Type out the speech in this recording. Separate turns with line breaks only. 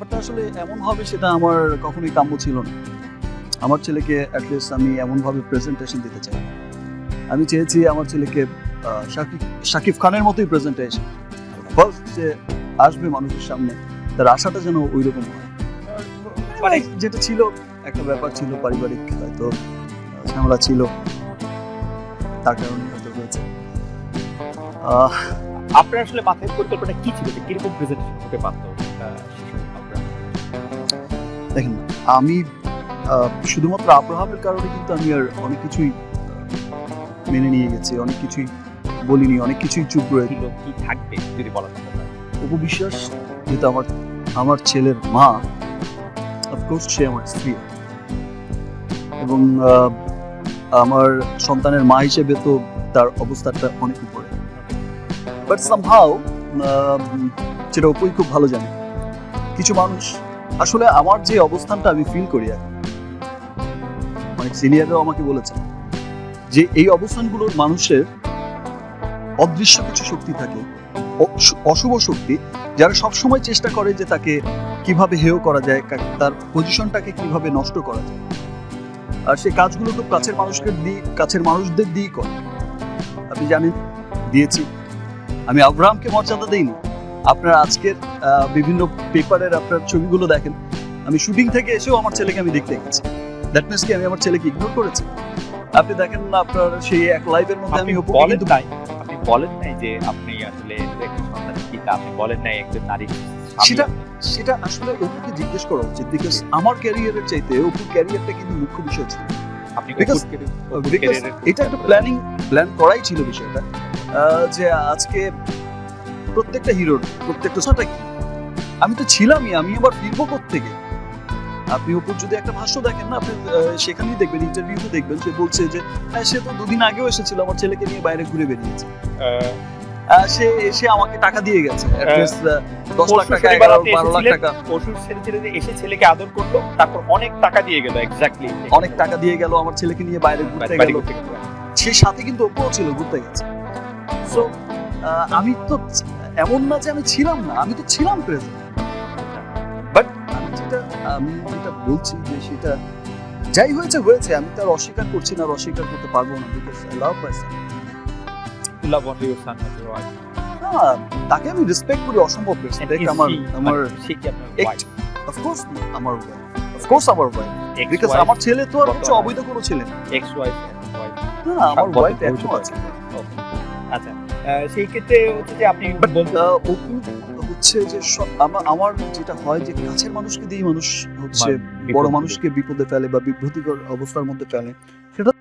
ব্যাপারটা আসলে এমন হবে সেটা আমার কখনোই কাম্য ছিল না। আমার ছেলেকে অ্যাটলিস্ট আমি এমনভাবে প্রেজেন্টেশন দিতে চাই। আমি চেয়েছি আমার ছেলেকে শাকিব খানের মতোই প্রেজেন্টেশন। ফার্স্ট যে আসবে মানুষের সামনে, তার আশাটা যেন ওইরকম হয়। মানে যেটা ছিল একটা ব্যাপার ছিল, পারিবারিক হয়তো ঝামেলা ছিল, তার কারণে হয়তো হয়েছে।
আপনার আসলে মাথায় পরিকল্পনা কি ছিল যে কিরকম প্রেজেন্টেশন হতে পারতো শিশু আপনার?
দেখেন, আমি শুধুমাত্র আব্রাহামের কারণে কিন্তু আমি আর অনেক কিছুই মেনে নিয়ে গেছি, অনেক কিছুই বলিনি, অনেক কিছুই চুপ রয়ে
ছিল কি থাকবে যদি বলা যেতে পারে?
অপু বিশ্বাস যেহেতু আমার ছেলের মা, অফকোর্স সে আমার স্ত্রী, এবং আমার সন্তানের মা হিসেবে তো তার অবস্থাটা অনেক উপরে। বাট সামহাউ যেটা অপুই খুব ভালো জানে, কিছু মানুষ আসলে আমার যে অবস্থানটা আমি ফিল করি এখন, অনেক সিনিয়ররাও আমাকে বলেছে যে এই অবস্থানগুলোর মানুষের অদৃশ্য কিছু শক্তি থাকে, অশুভ শক্তি, যারা সবসময় চেষ্টা করে যে তাকে কিভাবে হেয় করা যায়, তার পজিশনটাকে কিভাবে নষ্ট করা যায়। আর সেই কাজগুলো খুব কাছের মানুষদের দিয়েই করে। আপনি জানেন, দিয়েছি। আমি আব্রাহামকে মর্যাদা দিইনি। আপনার আজকের বিভিন্ন পেপারের আপনার ছবিগুলো দেখেন, আমি শুটিং থেকে এসেও আমার ছেলেকে আমি দেখতে গেছি। দ্যাট মিনস কি আমি আমার ছেলেকে ইগনোর করেছি? আপনি দেখেন না, আপনার সেই এক লাইভের মধ্যে আমি
আপনি বলেন নাই যে আপনি আসলে একটা সন্তানের পিতা, আপনি বলেন নাই একজন নারী।
সেটা আসলে অপুকে জিজ্ঞেস করা উচিত, বিকজ আমার ক্যারিয়ারের চাইতে অপুর ক্যারিয়ারটা কিন্তু মুখ্য বিষয় ছিল।
আপনি
এটা একটা প্ল্যান করাই ছিল বিষয়টা, যে আজকে প্রত্যেকটা হিরোর প্রত্যেকটা ছটা কি আমি তো ছিলামই, আমি আবার ফিরবো থেকে। আপনি অপুর যদি একটা ভাষ্য দেখেন না, আপনি সেখানেই দেখবেন, ইন্টারভিউতে দেখবেন, সে বলছে যে সে তো 2 দিন আগেও এসেছিল, আমার ছেলেকে নিয়ে বাইরে ঘুরে বেরিয়েছে। সে এসে আমাকে টাকা দিয়ে গেছে, 10 লাখ টাকা, 11-12 লাখ টাকা।
পশুর ছেলে এসে ছেলেকে আদর করলো, তারপর অনেক টাকা দিয়ে গেল। এক্স্যাক্টলি
অনেক টাকা দিয়ে গেল, আমার ছেলেকে নিয়ে বাইরে ঘুরতে গেল। সে সাথে কিন্তু অপুও ছিল, ঘুরতে গেছে। সো আমি তো এমন না যে আমি ছিলাম না, আমি তো ছিলাম প্রেজেন্ট। বাট আমি যেটা বলছি যে সেটা যাই হয়েছে, আমি তার অস্বীকার করছি না, আর অস্বীকার করতে পারবো না, because I love my son.
love only your son, not your wife.
তাকে আমি রেসপেক্ট করি, অসম্ভব রেসপেক্ট। আমার
সে কি আপনার wife?
অফ কোর্স আমার ওয়াইফ, বিকজ আমার ছেলে তো আর হচ্ছে অবৈধ কোনো ছেলে না।
এক্স ওয়াইফ,
না, আমার ওয়াইফ এখনো আছে।
আচ্ছা, সেই ক্ষেত্রে হচ্ছে যে আপনি
অপু হচ্ছে যে আমার যেটা হয় যে কাছের মানুষকে দিয়ে মানুষ হচ্ছে বড় মানুষকে বিপদে ফেলে বা বিভ্রান্তিকর অবস্থার মধ্যে ফেলে, সেটা